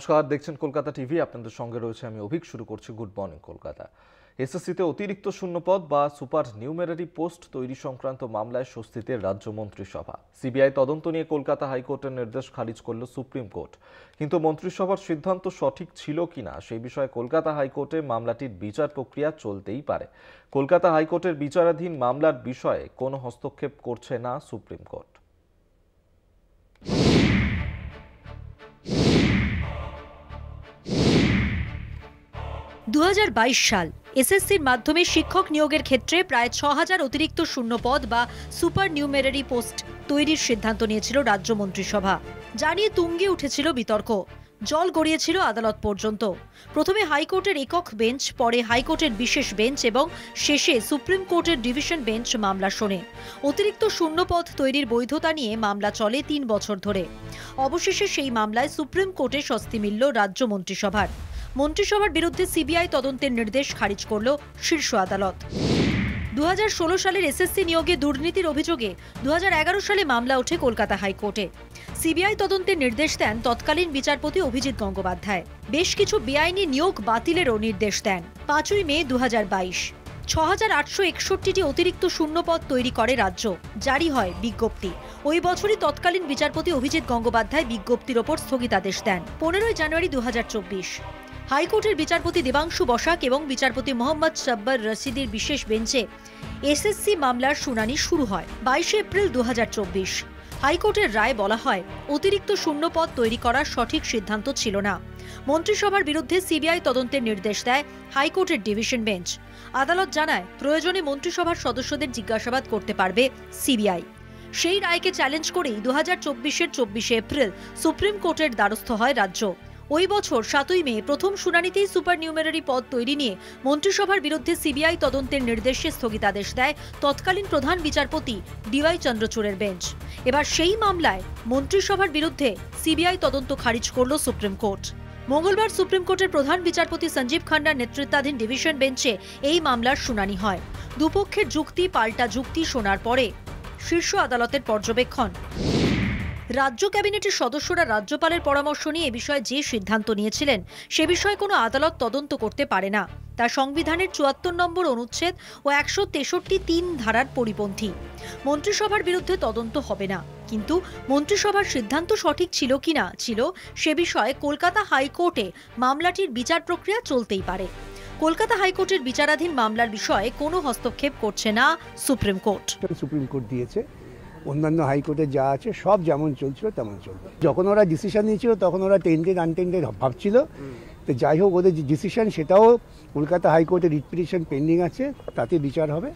নমস্কার, দেখছেন কলকাতা টিভি। আপনাদের সঙ্গে রয়েছে আমি অভিক। শুরু করছি গুড মর্নিং কলকাতা। এসএসসিতে অতিরিক্ত শূন্যপদ বা সুপার নিউমেরারি পোস্ট তৈরি সংক্রান্ত মামলায় স্বস্তিতে রাজ্য মন্ত্রিসভা। সিবিআই তদন্ত নিয়ে কলকাতা হাইকোর্টের নির্দেশ খারিজ করল সুপ্রিম কোর্ট। কিন্তু মন্ত্রিসভার সিদ্ধান্ত সঠিক ছিল কিনা সেই বিষয়ে কলকাতা হাইকোর্টে মামলাটির বিচার প্রক্রিয়া চলতেই পারে। কলকাতা হাইকোর্টের বিচারাধীন মামলার বিষয়ে কোনো হস্তক্ষেপ করছে না সুপ্রিম কোর্ট। 2022 সাল এসএসসির মাধ্যমে শিক্ষক নিয়োগের ক্ষেত্রে প্রায় 6000 অতিরিক্ত শূন্যপদ বা সুপার নিউমেরারি পোস্ট তৈরির সিদ্ধান্ত নিয়েছিল রাজ্য মন্ত্রিসভা। জানিয়ে তুঙ্গে উঠেছিল বিতর্ক, জল গড়িয়েছিল আদালত পর্যন্ত। প্রথমে হাইকোর্টের একক বেঞ্চ, পরে হাইকোর্টের বিশেষ বেঞ্চ এবং শেষে সুপ্রিম কোর্টের ডিভিশন বেঞ্চ মামলা শোনে। অতিরিক্ত শূন্যপদ তৈরির বৈধতা নিয়ে মামলা চলে 3 বছর ধরে। অবশেষে সেই মামলায় সুপ্রিম কোর্টে স্বস্তি মিলল রাজ্য মন্ত্রিসভার। মন্ত্রিসভার বিরুদ্ধে সিবিআই তদন্তের নির্দেশ খারিজ করল শীর্ষ আদালত। 2016 সালের এসএসসি নিয়োগে দুর্নীতির অভিযোগে 2011 সালে মামলা ওঠে কলকাতা হাইকোর্টে। সিবিআই তদন্তের নির্দেশ দেন তৎকালীন বিচারপতি অভিজিৎ গঙ্গোপাধ্যায়। বেশ কিছু বেআইনি নিয়োগ বাতিলেরও নির্দেশ দেন। 5ই মে 2022 6861টি অতিরিক্ত শূন্যপদ তৈরি করে রাজ্য। জারি হয় বিজ্ঞপ্তি। ওই বছরই তৎকালীন বিচারপতি অভিজিৎ গঙ্গোপাধ্যায় বিজ্ঞপ্তির ওপর স্থগিতাদেশ দেন। 15ই জানুয়ারি 2024 হাইকোর্টের বিচারপতি দেবাংশু বসাক এবং বিচারপতি মোহাম্মদ সাব্বার রশিদের বিশেষ বেঞ্চে এসএসসি মামলার শুনানি শুরু হয়। 22 এপ্রিল 2024 হাইকোর্টের রায়ে বলা হয়, অতিরিক্ত শূন্যপদ তৈরি করার সঠিক সিদ্ধান্ত ছিল না। মন্ত্রিসভার বিরুদ্ধে সিবিআই তদন্তের নির্দেশ দেয় হাইকোর্টের ডিভিশন বেঞ্চ। আদালত জানায়, প্রয়োজনে মন্ত্রিসভার সদস্যদের জিজ্ঞাসাবাদ করতে পারবে সিবিআই। সেই রায়কে চ্যালেঞ্জ করেই 2024-এর 24 এপ্রিল সুপ্রিম কোর্টের দ্বারস্থ হয় রাজ্য। ওই বছর 7ই মে প্রথম শুনানিতেই সুপার নিউমেরারি পদ তৈরি নিয়ে মন্ত্রিসভার বিরুদ্ধে সিবিআই তদন্তের নির্দেশে স্থগিতাদেশ দেয় তৎকালীন প্রধান বিচারপতি ডিওয়াই চন্দ্রচূড়ের বেঞ্চ। এবার সেই মামলায় মন্ত্রিসভার বিরুদ্ধে সিবিআই তদন্ত খারিজ করল সুপ্রিম কোর্ট। মঙ্গলবার সুপ্রিম কোর্টের প্রধান বিচারপতি সঞ্জীব খান্নার নেতৃত্বাধীন ডিভিশন বেঞ্চে এই মামলার শুনানি হয়। দুপক্ষের যুক্তি পাল্টা যুক্তি শোনার পরে শীর্ষ আদালতের পর্যবেক্ষণ। রাজ্য ক্যাবিনেটের সদস্যরা রাজ্যপালের পরামর্শ নিয়ে এ বিষয়ে যে সিদ্ধান্ত নিয়েছিলেন সে বিষয়ে কোনো আদালত তদন্ত করতে পারে না। তা সংবিধানের 74 নম্বর অনুচ্ছেদ ও 163(3) ধারার পরিপন্থী। মন্ত্রিসভার বিরুদ্ধে তদন্ত হবে না, কিন্তু মন্ত্রিসভার সিদ্ধান্ত সঠিক ছিল কিনা সে বিষয়ে কলকাতা হাইকোর্টে মামলাটির বিচার প্রক্রিয়া চলতেই পারে। কলকাতা হাইকোর্টের বিচারাধীন মামলার বিষয়ে কোনো হস্তক্ষেপ করছে না সুপ্রিম কোর্ট। সুপ্রিম কোর্ট দিয়েছে, অন্যান্য হাইকোর্টে যা আছে সব যেমন চলছিল তেমন চলবে। যখন ওরা ডিসিশন নিয়েছিল তখন ওরা টেন্টেড আনটেন্টেড ভাবছিল। তো যাই হোক, ওদের যে ডিসিশন সেটাও কলকাতা হাইকোর্টে রিট পিটিশন পেন্ডিং আছে, তাতে বিচার হবে,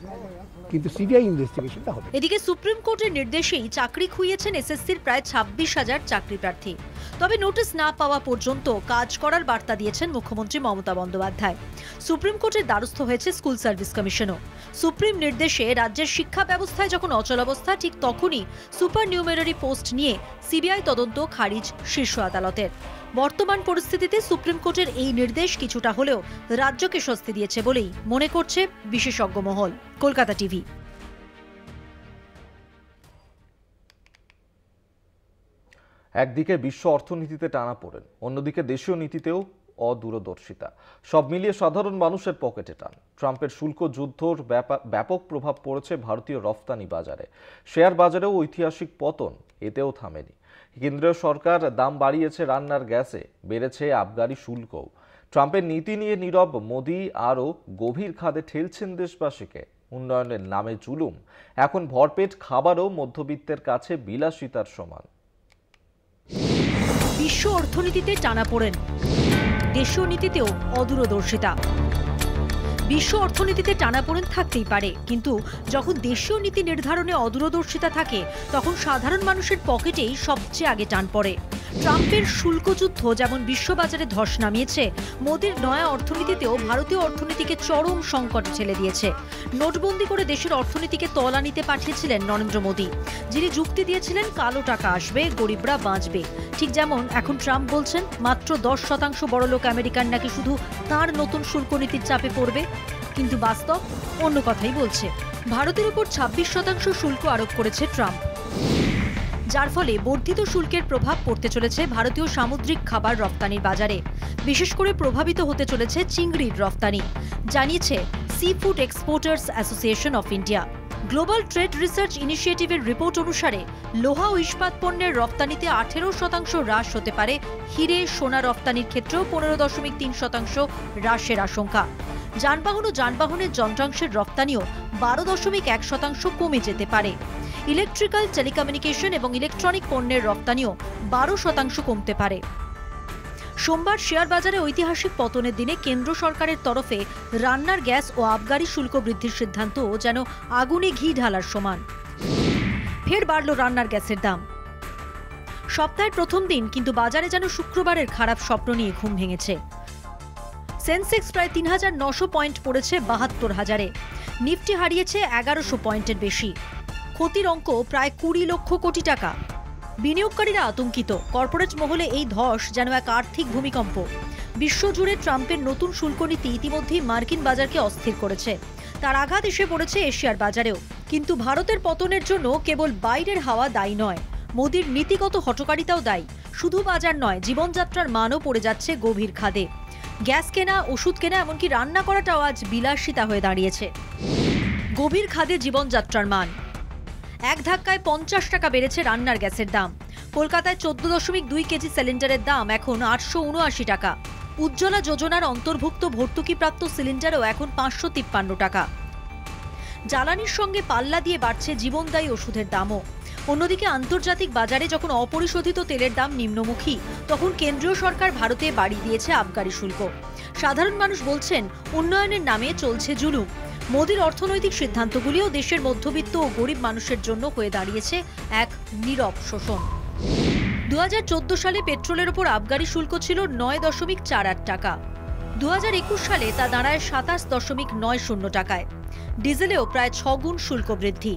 কিন্তু সিবিআই ইনভেস্টিগেশনটা হবে। এদিকে সুপ্রিম কোর্টের নির্দেশেই চাকরি খুইয়েছেন এসএসসির প্রায় 26,000 চাকরি প্রার্থী। তবে নোটিশ না পাওয়া পর্যন্ত কাজ করার বার্তা দিয়েছেন মুখ্যমন্ত্রী মমতা বন্দ্যোপাধ্যায়। সুপ্রিম কোর্টের দ্বারস্থ হয়েছে স্কুল সার্ভিস কমিশনও। সুপ্রিম নির্দেশে রাজ্যের শিক্ষা ব্যবস্থায় যখন অচলাবস্থা, ঠিক তখনই সুপার নিউমেরারি পোস্ট নিয়ে সিবিআই তদন্ত খারিজ শীর্ষ আদালতের। বর্তমান পরিস্থিতিতে সুপ্রিম কোর্টের এই নির্দেশ কিছুটা হলেও রাজ্যকে স্বস্তি দিয়েছে বলেই মনে করছে বিশেষজ্ঞ মহল। কলকাতা টিভি। একদিকে বিশ্ব অর্থনীতিতে টানাপোড়েন, অন্যদিকে দেশীয় নীতিতেও অদূরদর্শিতা। সব মিলিয়ে সাধারণ মানুষের পকেটে টান। ট্রাম্পের শুল্ক যুদ্ধর ব্যাপক প্রভাব পড়েছে ভারতীয় রফতানি বাজারে। শেয়ার বাজারেও ঐতিহাসিক পতন এতেও থামেনি। কেন্দ্রীয় সরকার দাম বাড়িয়েছে রান্নার গ্যাসে, বেড়েছে আবগারি শুল্কও। ট্রাম্পের নীতি নিয়ে নীরব মোদি আরও গভীর খাদে ঠেলছেন দেশবাসীকে। উন্নয়নের নামে জুলুম। এখন ভরপেট খাবারও মধ্যবিত্তের কাছে বিলাসিতার সমান। বিশ্ব অর্থনীতিতে টানাপোড়েন, দেশীয় নীতিতেও অদূরদর্শিতা। বিশ্ব অর্থনীতিতে টানাপোড়েন থাকতেই পারে, কিন্তু যখন দেশীয় নীতি নির্ধারণে অদূরদর্শিতা থাকে তখন সাধারণ মানুষের পকেটেই সবচেয়ে আগে টান পড়ে। ট্রাম্পের শুল্কযুদ্ধ যেমন বিশ্ববাজারে ধস নামিয়েছে, মোদির নয়া অর্থনীতিতেও ভারতীয় অর্থনীতিকে চরম সংকটে ঠেলে দিয়েছে। নোটবন্দি করে দেশের অর্থনীতিকে তলানিতে পাঠিয়েছিলেন নরেন্দ্র মোদি, যিনি যুক্তি দিয়েছিলেন কালো টাকা আসবে, গরিবরা বাঁচবে। ঠিক যেমন এখন ট্রাম্প বলছেন মাত্র 10% বড়লোক আমেরিকান নাকি শুধু তার নতুন শুল্ক নীতির চাপে পড়বে, কিন্তু বাস্তব অন্য কথাই বলছে। ভারতের উপর 26% শুল্ক আরোপ করেছে ট্রাম্প। যার ফলে বর্ধিত শুল্কের প্রভাব পড়তে চলেছে ভারতীয় সামুদ্রিক খাবার রপ্তানির বাজারে। বিশেষ করে প্রভাবিত হতে চলেছে চিংড়ির রপ্তানি, জানিয়েছে seafood exporters association of India. Global trade research ইনিশিয়েটিভের রিপোর্ট অনুসারে লোহা ও ইস্পাত পণ্যের রপ্তানিতে 18% হ্রাস হতে পারে। হিরে সোনা রপ্তানির ক্ষেত্রেও 15.3% হ্রাসের আশঙ্কা। যানবাহন ও যানবাহনের যন্ত্রাংশের রপ্তানিও 12.1% কমে যেতে পারে। ইলেকট্রিক্যাল, টেলিকমিউনিকেশন এবং ইলেকট্রনিক পণ্যের রপ্তানিও 12% কমতে পারে। সোমবার শেয়ার বাজারে ঐতিহাসিক পতনের দিনে কেন্দ্র সরকারের তরফে রান্নার গ্যাস ও আবগারি শুল্ক বৃদ্ধির সিদ্ধান্ত যেন আগুনে ঘি ঢালার সমান। ফের বাড়ল রান্নার গ্যাসের দাম। সপ্তাহের প্রথম দিন কিন্তু বাজারে যেন শুক্রবারের খারাপ স্বপ্ন নিয়ে ঘুম ভেঙেছে। সেন্সেক্স প্রায় ৩,৯০০ পয়েন্ট পড়েছে ৭২,০০০-এ। নিফটি হারিয়েছে ১১০০ পয়েন্টের বেশি। ক্ষতির অঙ্ক প্রায় ২০ লক্ষ কোটি টাকা। বিনিয়োগকারীরা আতঙ্কিত। কর্পোরেট মহলে এই ধস যেন এক আর্থিক ভূমিকম্প। বিশ্বজুড়ে ট্রাম্পের নতুন শুল্ক নীতি ইতিমধ্যেই মার্কিন বাজারকে অস্থির করেছে। তার আঘাত এসে পড়েছে এশিয়ার বাজারেও। কিন্তু ভারতের পতনের জন্য কেবল বাইরের হাওয়া দায়ী নয়, মোদির নীতিগত হঠকারিতাও দায়ী। শুধু বাজার নয়, জীবনযাত্রার মানও পড়ে যাচ্ছে গভীর খাদে। গ্যাস কেনা, ওষুধ কেনা, এমনকি রান্না করাটাও আজ বিলাসিতা হয়ে দাঁড়িয়েছে। গভীর খাদে জীবনযাত্রার মান। এক ধাক্কায় 50 টাকা বেড়েছে রান্নার গ্যাসের দাম। কলকাতায় 14.2 কেজি সিলিন্ডারের দাম এখন 879 টাকা। উজ্জ্বলা যোজনার অন্তর্ভুক্ত ভর্তুকিপ্রাপ্ত সিলিন্ডারও এখন 553 টাকা। জ্বালানির সঙ্গে পাল্লা দিয়ে বাড়ছে জীবনদায়ী ওষুধের দামও। অন্যদিকে আন্তর্জাতিক বাজারে যখন অপরিশোধিত তেলের দাম নিম্নমুখী, তখন কেন্দ্রীয় সরকার ভারতে বাড়িয়ে দিয়েছে আবগারি শুল্ক। সাধারণ মানুষ বলছেন, উন্নয়নের নামে চলছে জুলুম। মোদির অর্থনৈতিক সিদ্ধান্তগুলিও দেশের মধ্যবিত্ত ও গরিব মানুষের জন্য হয়ে দাঁড়িয়েছে এক নীরব শোষণ। 2014 সালে পেট্রোলের ওপর আবগারি শুল্ক ছিল 9.48 টাকা। 2021 সালে তা দাঁড়ায় 27.90 টাকায়। ডিজেলেও প্রায় 6 গুণ শুল্ক বৃদ্ধি।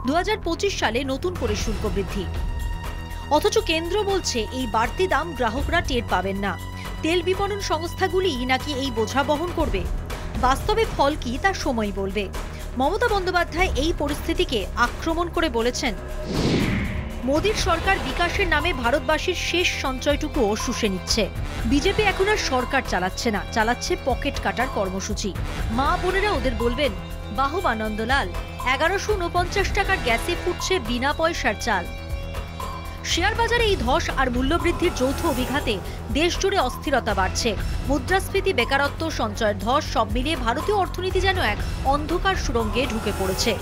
2025 সালে নতুন করে শুল্ক বৃদ্ধি। অথচ কেন্দ্র বলছে এই বাড়তি দাম গ্রাহকরা টের পাবেন না। তেল বিপণন সংস্থাগুলি নাকি এই বোঝা বহন করবে। বাস্তবে ফল কি তা সময় বলবে। মমতা বন্দ্যোপাধ্যায় এই পরিস্থিতিকে আক্রমণ করে বলেছেন, মোদির সরকার বিকাশের নামে ভারতবাসীর শেষ সঞ্চয়টুকুও শুষে নিচ্ছে। বিজেপি এখন আর সরকার চালাচ্ছে না, চালাচ্ছে পকেট কাটার কর্মসূচি। মা বোনেরা ওদের বলবেন, বাহবা নন্দলাল, 1149 টাকার গ্যাসে ফুটছে বিনা পয়সার চাল। শেয়ার বাজারে এই ধস আর মূল্যবৃদ্ধির যৌথ অভিঘাতে দেশজুড়ে অস্থিরতা বাড়ছে। মুদ্রাস্ফীতি, বেকারত্ব, সঞ্চয়ের ধস সব মিলিয়ে ভারতীয় অর্থনীতি যেন এক অন্ধকার সুড়ঙ্গে ঢুকে পড়েছে।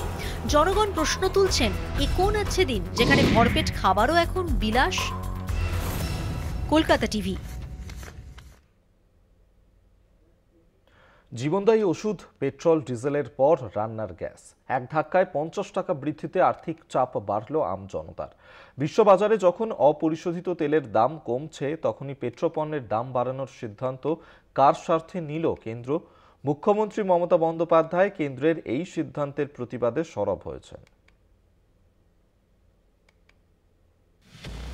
জনগণ প্রশ্ন তুলছেন, এ কোন আছে দিন যেখানে ভরপেট খাবারও এখন বিলাস? কলকাতা টিভি। জীবনদায়ী ওষুধ, পেট্রোল, ডিজেলের পর রান্নার গ্যাস। এক ধাক্কায় 50 টাকা বৃদ্ধিতে আর্থিক চাপ বাড়ল আমজনতার। বিশ্ববাজারে যখন অপরিশোধিত তেলের দাম কমছে, তখনই পেট্রোপণ্যের দাম বাড়ানোর সিদ্ধান্ত কার স্বার্থে নিল কেন্দ্র? মুখ্যমন্ত্রী মমতা বন্দ্যোপাধ্যায় কেন্দ্রের এই সিদ্ধান্তের প্রতিবাদে সরব হয়েছেন।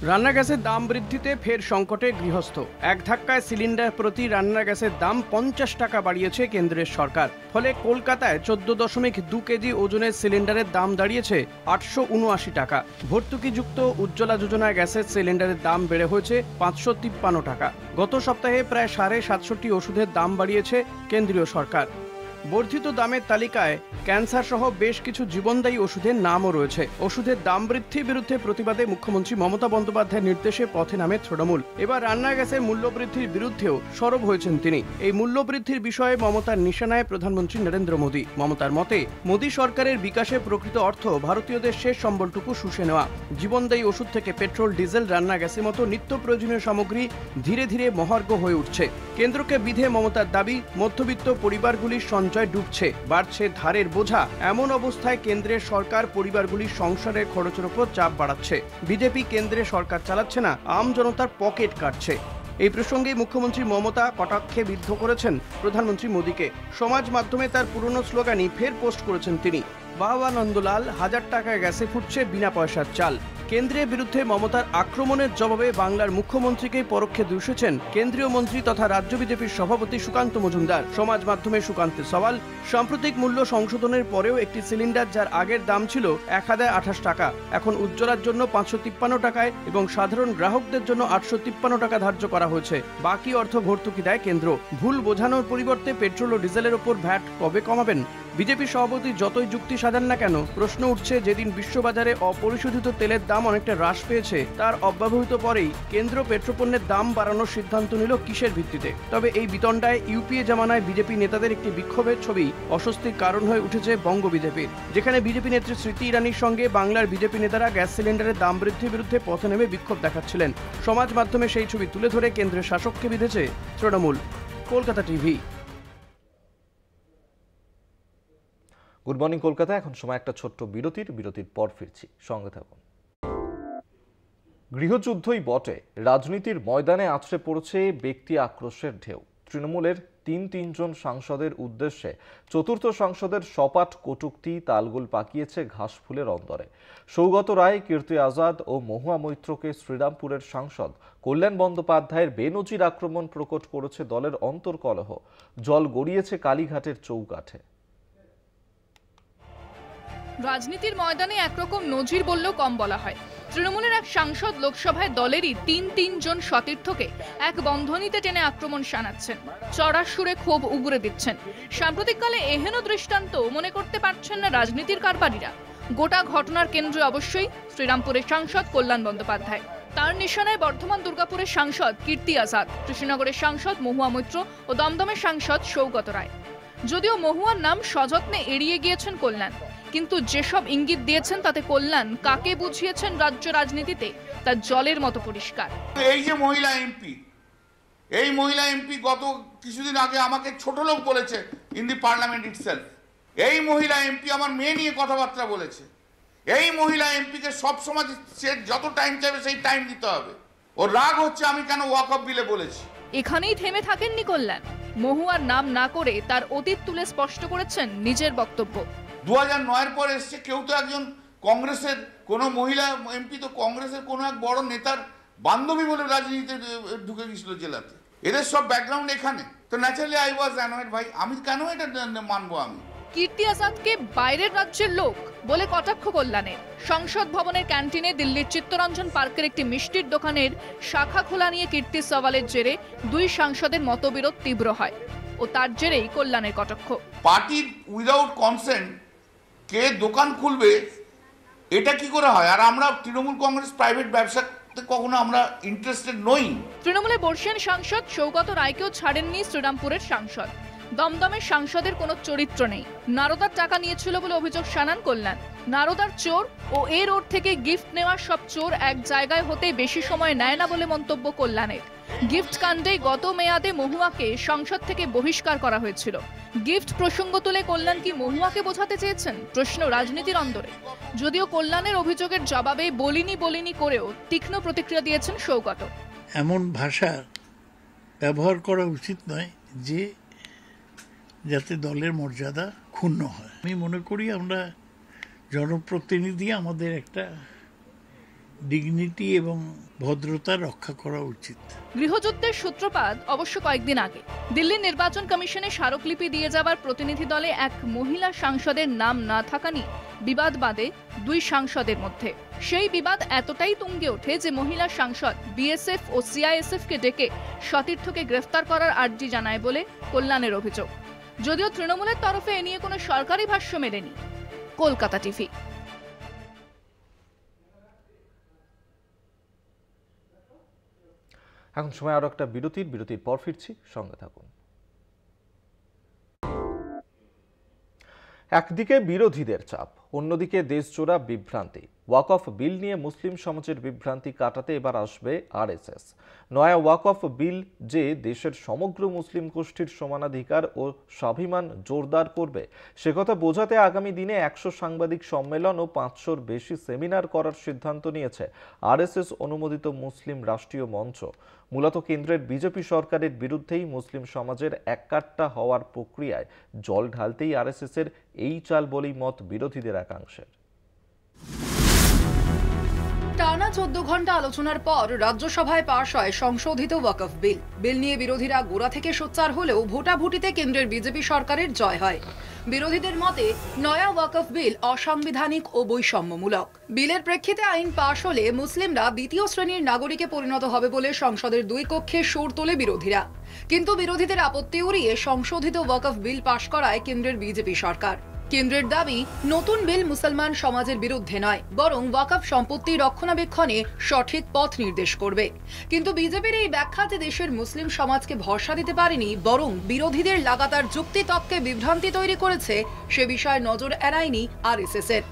রান্না গ্যাসের দাম বৃদ্ধিতে ফের সংকটে গৃহস্থ। এক ধাক্কায় সিলিন্ডার প্রতি রান্না গ্যাসের দাম 50 টাকা বাড়িয়েছে কেন্দ্রের সরকার। ফলে কলকাতায় 14.2 কেজি ওজনের সিলিন্ডারের দাম দাঁড়িয়েছে 879 টাকা। ভর্তুকিযুক্ত উজ্জ্বলা যোজনায় গ্যাসের সিলিন্ডারের দাম বেড়ে হয়েছে 553 টাকা। গত সপ্তাহে প্রায় 67.5 ওষুধের দাম বাড়িয়েছে কেন্দ্রীয় সরকার। বর্ধিত দামের তালিকায় ক্যান্সার সহ বেশ কিছু জীবনদায়ী ওষুধের নামও রয়েছে। ওষুধের দাম বৃদ্ধির বিরুদ্ধে প্রতিবাদে মুখ্যমন্ত্রী মমতা বন্দ্যোপাধ্যায়ের নির্দেশে পথে নামে তৃণমূল। এবার রান্না গ্যাসের মূল্য বৃদ্ধির বিরুদ্ধেও সরব হয়েছেন তিনি। এই মূল্য বৃদ্ধির বিষয়ে মমতার নিশানায় প্রধানমন্ত্রী নরেন্দ্র মোদী। মমতার মতে, মোদী সরকারের বিকাশে প্রকৃত অর্থ ভারতীয়দের শেষ সম্বলটুকু শুষে নেওয়া। জীবনদায়ী ওষুধ থেকে পেট্রোল, ডিজেল, রান্না গ্যাসের মতো নিত্য প্রয়োজনীয় সামগ্রী ধীরে ধীরে মহার্ঘ হয়ে উঠছে। কেন্দ্রকে বিধে মমতার দাবি, মধ্যবিত্ত পরিবারগুলির সঞ্চয় ডুবছে, বাড়ছে ধারের বোঝা। এমন অবস্থায় কেন্দ্রের সরকার পরিবারগুলির সংসারের খরচের উপর চাপ বাড়াচ্ছে। বিজেপি কেন্দ্রে সরকার চালাচ্ছে না, আম জনতার পকেট কাটছে। এই প্রসঙ্গে মুখ্যমন্ত্রী মমতা কটাক্ষে বিদ্ধ করেছেন প্রধানমন্ত্রী মোদীকে। সমাজ মাধ্যমে তার পুরনো স্লোগানই ফের পোস্ট করেছেন তিনি। বাবা নন্দলাল, 1000 টাকায় গ্যাসে ফুটছে বিনা পয়সার চাল। কেন্দ্রের বিরুদ্ধে মমতার আক্রমণের জবাবে বাংলার মুখ্যমন্ত্রীকেই পরোক্ষে দূষেছেন কেন্দ্রীয় মন্ত্রী তথা রাজ্য বিজেপির সভাপতি সুকান্ত মজুমদার। সমাজ মাধ্যমে সুকান্তের সওয়াল, সাম্প্রতিক মূল্য সংশোধনের পরেও একটি সিলিন্ডার যার আগের দাম ছিল 1028 টাকা, এখন উজ্জ্বলার জন্য 553 টাকায় এবং সাধারণ গ্রাহকদের জন্য 853 টাকা ধার্য করা হয়েছে। বাকি অর্থ ভর্তুকি দেয় কেন্দ্র। ভুল বোঝানোর পরিবর্তে পেট্রোল ও ডিজেলের ওপর ভ্যাট কবে কমাবেন? বিজেপি সভাপতি যতই যুক্তি সাজান না কেন, প্রশ্ন উঠছে যেদিন বিশ্ববাজারে অপরিশোধিত তেলের দাম অনেকটা হ্রাস পেয়েছে তার অব্যবহিত পরেই কেন্দ্র পেট্রোপণ্যের দাম বাড়ানোর সিদ্ধান্ত নিল কিসের ভিত্তিতে? তবে এই বিতণ্ডায় ইউপিএ জামানায় বিজেপি নেতাদের একটি বিক্ষোভের ছবি অস্বস্তির কারণ হয়ে উঠেছে বঙ্গ বিজেপির, যেখানে বিজেপি নেত্রী স্মৃতি ইরানির সঙ্গে বাংলার বিজেপি নেতারা গ্যাস সিলিন্ডারের দাম বৃদ্ধির বিরুদ্ধে পথে নেমে বিক্ষোভ দেখাচ্ছিলেন। সমাজ মাধ্যমে সেই ছবি তুলে ধরে কেন্দ্রের শাসককে বিঁধেছে Trinamool. Kolkata TV. Good morning Kolkata. এখন সময় একটা ছোট্ট বিরতির পর ফিরছি, সঙ্গে থাকুন। গৃহযুদ্ধই বটে, রাজনীতির ময়দানে আছড়ে পড়েছে ব্যক্তি আক্রোশের ঢেউ। তৃণমূলের তিনজন সাংসদের উদ্দেশ্যে চতুর্থ সংসদের সপাট কটূক্তি তালগোল পাকিয়েছে ঘাসফুলের অন্দরে। সৌগত রায়, কীর্তি আজাদ ও মহুয়া মৈত্রকে শ্রীরামপুরের সাংসদ কল্যাণ বন্দ্যোপাধ্যায়ের বেনজির আক্রমণ প্রকট করেছে দলের অন্তর্কলহ। জল গড়িয়েছে কালীঘাটের চৌকাঠে। রাজনীতির ময়দানে একরকম নজির বললেও কম বলা হয়। তৃণমূলের এক সাংসদ লোকসভায় দলেরই তিনজন সতীর্থকে এক বন্ধনীতে টেনে আক্রমণ শানাচ্ছেন, চড়া সুরে ক্ষোভ উগরে দিচ্ছেন। সাম্প্রতিককালে এহেন দৃষ্টান্ত মনে করতে পারছেন না রাজনীতির কারবারিরা। গোটা ঘটনার কেন্দ্রে অবশ্যই শ্রীরামপুরের সাংসদ কল্যাণ বন্দ্যোপাধ্যায়। তার নিশানায় বর্ধমান দুর্গাপুরের সাংসদ কীর্তি আজাদ, কৃষ্ণনগরের সাংসদ মহুয়া মৈত্র ও দমদমের সাংসদ সৌগত রায়। যদিও মহুয়ার নাম সযত্নে এড়িয়ে গিয়েছেন কল্যাণ, কিন্তু যেসব ইঙ্গিত দিয়েছেন তাতে কল্যাণ কাকে বুঝিয়েছেন রাজ্য রাজনীতিতে তা জলের মতো পরিষ্কার। এই যে মহিলা এমপি গত কিছুদিন আগে আমাকে ছোট লোক বলেছে ইন দি পার্লামেন্ট ইটসেলফ। এই মহিলা এমপি আমার মেয়ে নিয়ে কথাবার্তা বলেছে। এই মহিলা এমপিকে সবসময় সে যত টাইম চাইবে সেই টাইম দিতে হবে। ওর রাগ হচ্ছে আমি কেন ওয়াকআপ বিলে বলেছি। এখানেই থেমে থাকেননি কল্যাণ, মহুয়ার নাম না করে তার অতীত তুলে স্পষ্ট করেছেন নিজের বক্তব্য। 2009-এর পর এসছে, কেউ তো একজন কংগ্রেসের কোনো মহিলা এমপি তো কংগ্রেসের কোনো এক বড় নেতার বান্ধবী বলে রাজনীতিতে ঢুকে গেছিল জেলাতে। এদের সব ব্যাকগ্রাউন্ড এখানে, তো ন্যাচারালি আই ওয়াজ অ্যানয়েড। ভাই আমি কেন এটা মানবো? আমি কীর্তি আজাদকে বাইরের রাজ্যের লোক বলে কটাক্ষ কল্যাণের। সংসদ ভবনের ক্যান্টিনে দিল্লির চিত্তরঞ্জন পার্কের একটি মিষ্টির দোকানের শাখা খোলা নিয়ে কীর্তির সওয়ালের জেরে দুই সাংসদের মতবিরোধ তীব্র হয় ও তার জেরেই কল্যাণের কটাক্ষ। পার্টির উইদাউট কনসেন্ট কে দোকান খুলবে এটা কি করে হয়? আর আমরা তৃণমূল কংগ্রেস প্রাইভেট ব্যবসাতে কখনো আমরা ইন্টারেস্টেড নই। তৃণমূলের বর্ষিয়ান সাংসদ সৌগত রায়কেও ছাড়েননি শ্রীরামপুরের সাংসদ। দমদমের সাংসদের কোনো চরিত্র নেই, নারদার টাকা নিয়েছিল বলে অভিযোগ শানান কল্যাণ। নারদার চোর ও এ রোড থেকে গিফট নেওয়ার সব চোর এক জায়গায় হতে বেশি সময় নেয় না বলে মন্তব্য কল্যাণের। গিফট কাণ্ডে গত মেয়াদে মহুয়াকে সংসদ থেকে বহিষ্কার করা হয়েছিল। গিফট প্রসঙ্গ তুলে কল্যাণ কি মহুয়াকে বোঝাতে চেয়েছেন? প্রশ্ন রাজনীতির অন্দরে। যদিও কল্যাণের অভিযোগের জবাবে বলিনি করেও তীক্ষ্ণ প্রতিক্রিয়া দিয়েছেন সৌগত। এমন ভাষা ব্যবহার করা উচিত নয় যে যাতে দলের মর্যাদা ক্ষুণ্ণ হয়। আমি মনে করি আমরা জনপ্রতিনিধি, আমাদের একটা ডিগনিটি এবং ভদ্রতা রক্ষা করা উচিত। গৃহযুদ্ধের সূত্রপাত অবশ্য কয়েকদিন আগে। দিল্লির নির্বাচন কমিশনে স্মারকলিপি দিয়ে যাবার প্রতিনিধি দলে এক মহিলা সাংসদের নাম না থাকা নিয়ে বিবাদ বাঁধে দুই সাংসদের মধ্যে। সেই বিবাদ এতটাই তুঙ্গে ওঠে যে মহিলা সাংসদ বিএসএফ ও সিআইএসএফকে ডেকে সতীর্থকে গ্রেফতার করার আর্জি জানায় বলে কল্যাণের অভিযোগ। যদিও তৃণমূলের তরফে এ নিয়ে কোনো সরকারি ভাষ্য মেলেনি। কলকাতা টিভি। এখন সময় আরো একটা বিরতির পর ফিরছি, সঙ্গে থাকুন। একদিকে বিরোধীদের চাপ, অন্যদিকে দেশজোড়া বিভ্রান্তি। ওয়াকফ বিল নিয়ে মুসলিম সমাজের বিভ্রান্তি কাটাতে এবার আসবে আরএসএস। নয়া ওয়াকফ বিল যে দেশের সমগ্র মুসলিম গোষ্ঠীর সমানাধিকার ও স্বাভিমান জোরদার করবে সে কথা বোঝাতে আগামী দিনে 100 সাংবাদিক সম্মেলন ও 500-র বেশি সেমিনার করার সিদ্ধান্ত নিয়েছে আরএসএস অনুমোদিত মুসলিম রাষ্ট্রীয় মঞ্চ। মূলত কেন্দ্রের বিজেপি সরকারের বিরুদ্ধেই মুসলিম সমাজের এককাট্টা হওয়ার প্রক্রিয়ায় জল ঢালতেই আরএসএসের এই চাল বলেই মত বিরোধীদের একাংশের। টানা 14 ঘন্টা আলোচনার পর রাজ্যসভায় পাশ হয় সংশোধিত ওয়াকফ বিল। বিল নিয়ে বিরোধীরা গোড়া থেকে সোচ্চার হলেও ভোটাভুটিতে কেন্দ্রের বিজেপি সরকারের জয় হয়। বিরোধীদের মতে নয়া ওয়াকফ বিল অসাংবিধানিক ও বৈষম্যমূলক। বিলের প্রেক্ষিতে আইন পাশ হলে মুসলিমরা দ্বিতীয় শ্রেণীর নাগরিকে পরিণত হবে বলে সংসদের দুই কক্ষে সুর তোলে বিরোধীরা। কিন্তু বিরোধীদের আপত্তি উড়িয়ে সংশোধিত ওয়াকফ বিল পাশ করায় কেন্দ্রের বিজেপি সরকার। কেন্দ্রের দাবি, নতুন বিল মুসলমান সমাজের বিরুদ্ধে নয়, বরং ওয়াকফ সম্পত্তি রক্ষণাবেক্ষণে সঠিক পথ নির্দেশ করবে। কিন্তু বিজেপির এই ব্যাখ্যাতে দেশের মুসলিম সমাজকে ভরসা দিতে পারেনি, বরং বিরোধীদের লাগাতার যুক্তিতর্কে বিভ্রান্তি তৈরি করেছে, সে বিষয়ে নজর এড়ায়নি আরএসএসের।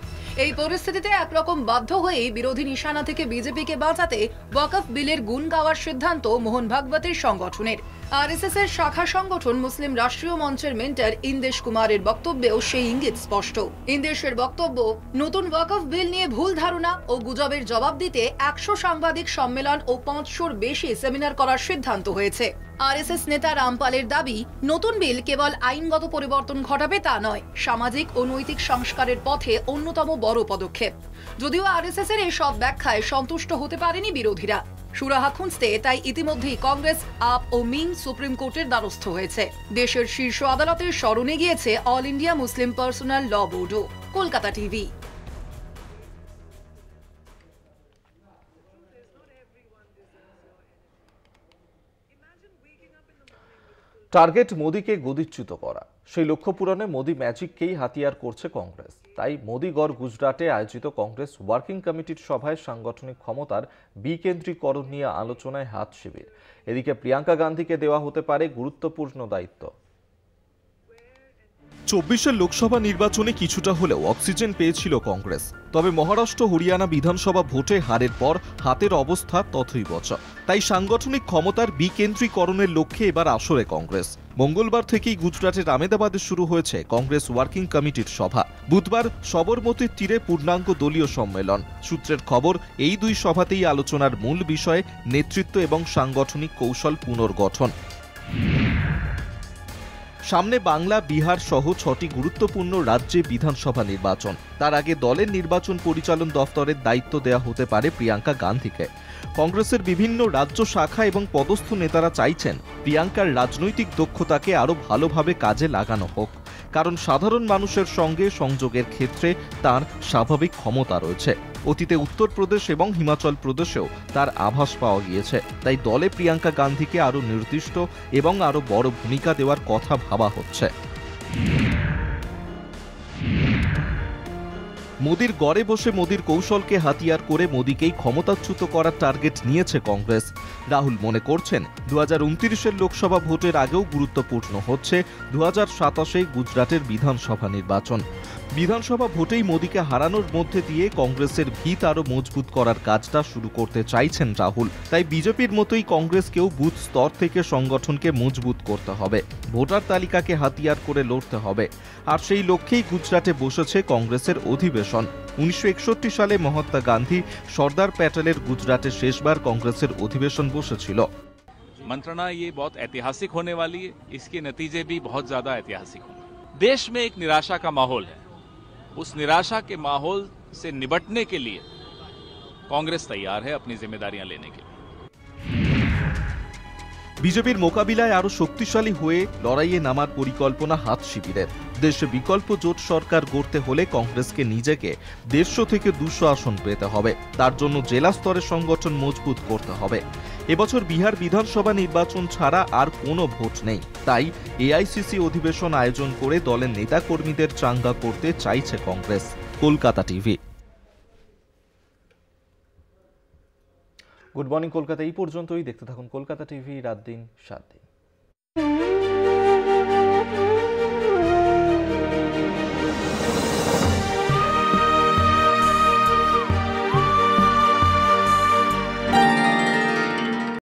এই পরিস্থিতিতে একরকম বাধ্য হয়েই বিরোধী নিশানা থেকে বিজেপিকে বাঁচাতে ওয়াকফ বিলের গুণ গাওয়ার সিদ্ধান্ত মোহন ভাগবতের সংগঠনের। আরএসএস এর শাখা সংগঠন মুসলিম রাষ্ট্রীয় মঞ্চের মেন্টর ইন্দেশ কুমারের বক্তব্যেও সেই ইঙ্গিত স্পষ্ট। ইন্দেশের বক্তব্য, নতুন ওয়াকফ বিল নিয়ে ভুল ধারণা ও গুজবের জবাব দিতে 100 সাংবাদিক সম্মেলন ও 500-র বেশি সেমিনার করার সিদ্ধান্ত হয়েছে। আরএসএস নেতা রামপালের দাবি, নতুন বিল কেবল আইনগত পরিবর্তন ঘটাবে তা নয়, সামাজিক ও নৈতিক সংস্কারের পথে অন্যতম বড় পদক্ষেপ। যদিও আরএসএস এর এই সব ব্যাখ্যায় সন্তুষ্ট হতে পারেনি বিরোধীরা। সুরাহা খুঁজতে তাই ইতিমধ্যেই কংগ্রেস, আপ ও মিং সুপ্রিম কোর্টের দ্বারস্থ হয়েছে। দেশের শীর্ষ আদালতের শরণে গিয়েছে অল ইন্ডিয়া মুসলিম পার্সোনাল ল বোর্ডও। কলকাতা টিভি। টার্গেট মোদীকে গদিচ্যুত করা, সেই লক্ষ্য পূরণে মোদী ম্যাজিককেই হাতিয়ার করছে কংগ্রেস। তাই মোদীগড় গুজরাটে আয়োজিত কংগ্রেস ওয়ার্কিং কমিটির সভায় সাংগঠনিক ক্ষমতার বিকেন্দ্রীকরণ নিয়ে আলোচনায় হাত শিবির। এদিকে প্রিয়াঙ্কা গান্ধীকে দেওয়া হতে পারে গুরুত্বপূর্ণ দায়িত্ব। 24 লোকসভা নির্বাচনে কিছুটা হলেও অক্সিজেন পেয়েছিল কংগ্রেস, তবে মহারাষ্ট্র হরিয়ানা বিধানসভা ভোটে হারের পর হাতের অবস্থা তথৈবচ। তাই সাংগঠনিক ক্ষমতার বিকেন্দ্রীকরণের লক্ষ্যে এবার আসরে কংগ্রেস। মঙ্গলবার থেকেই গুজরাটের আহমেদাবাদে শুরু হয়েছে কংগ্রেস ওয়ার্কিং কমিটির সভা। বুধবার সবরমতীর তীরে পূর্ণাঙ্গ দলীয় সম্মেলন। সূত্রের খবর, এই দুই সভাতেই আলোচনার মূল বিষয় নেতৃত্ব এবং সাংগঠনিক কৌশল পুনর্গঠন। সামনে বাংলা, বিহার সহ 6টি গুরুত্বপূর্ণ রাজ্যে বিধানসভা নির্বাচন। তার আগে দলের নির্বাচন পরিচালন দফতরের দায়িত্ব দেওয়া হতে পারে প্রিয়াঙ্কা গান্ধীকে। কংগ্রেসের বিভিন্ন রাজ্য শাখা এবং পদস্থ নেতারা চাইছেন প্রিয়াঙ্কার রাজনৈতিক দক্ষতাকে আরও ভালোভাবে কাজে লাগানো হোক, কারণ সাধারণ মানুষের সঙ্গে সংযোগের ক্ষেত্রে তার স্বাভাবিক ক্ষমতা রয়েছে। অতীতে উত্তরপ্রদেশ এবং হিমাচল প্রদেশেও তার আভাস পাওয়া গিয়েছে। তাই দলে প্রিয়াঙ্কা গান্ধীকে আরও নির্দিষ্ট এবং আরও বড় ভূমিকা দেওয়ার কথা ভাবা হচ্ছে। মোদির গড়ে বসে মোদির কৌশলকে হাতিয়ার করে মোদিকেই ক্ষমতাচ্যুত করার টার্গেট নিয়েছে কংগ্রেস। রাহুল মনে করছেন 2029-এর লোকসভা ভোটের আগেও গুরুত্বপূর্ণ হচ্ছে 2027-এ গুজরাটের বিধানসভা নির্বাচন। বিধানসভা ভোটেই মোদিকে হারানোর মধ্যে দিয়ে কংগ্রেসের ভিত আরও মজবুত করার কাজটা শুরু করতে চাইছেন রাহুল। তাই বিজেপির মতোই কংগ্রেসকেও বুথ স্তর থেকে সংগঠনকে মজবুত করতে হবে, ভোটার তালিকাকে হাতিয়ার করে লড়তে হবে। আর সেই লক্ষ্যেই গুজরাটে বসেছে কংগ্রেসের অধিবেশন। 1961 সালে মহাত্মা গান্ধী, সর্দার প্যাটেলের গুজরাটে শেষবার কংগ্রেসের অধিবেশন বসেছিল। मंत्रणा ये बहुत ऐतिहासिक होने वाली है, इसके नतीजे भी बहुत ज्यादा ऐतिहासिक होंगे। देश में एक निराशा का माहौल है, उस निराशा के माहौल से निपटने के लिए कांग्रेस तैयार है अपनी जिम्मेदारियां लेने के लिए। বিজেপির মোকাবিলায় আরও শক্তিশালী হয়ে লড়াইয়ে নামার পরিকল্পনা হাত শিবিরের। দেশে বিকল্প জোট সরকার গড়তে হলে কংগ্রেসকে নিজেকে 150 থেকে 200 আসন পেতে হবে। তার জন্য জেলা স্তরে সংগঠন মজবুত করতে হবে। এবছর বিহার বিধানসভা নির্বাচন ছাড়া আর কোনো ভোট নেই। তাই এআইসিসি অধিবেশন আয়োজন করে দলের নেতাকর্মীদের চাঙ্গা করতে চাইছে Congress. Kolkata TV. Good morning Kolkata এই পর্যন্তই। দেখতে থাকুন কলকাতা টিভি, রাত দিন 7 দিন।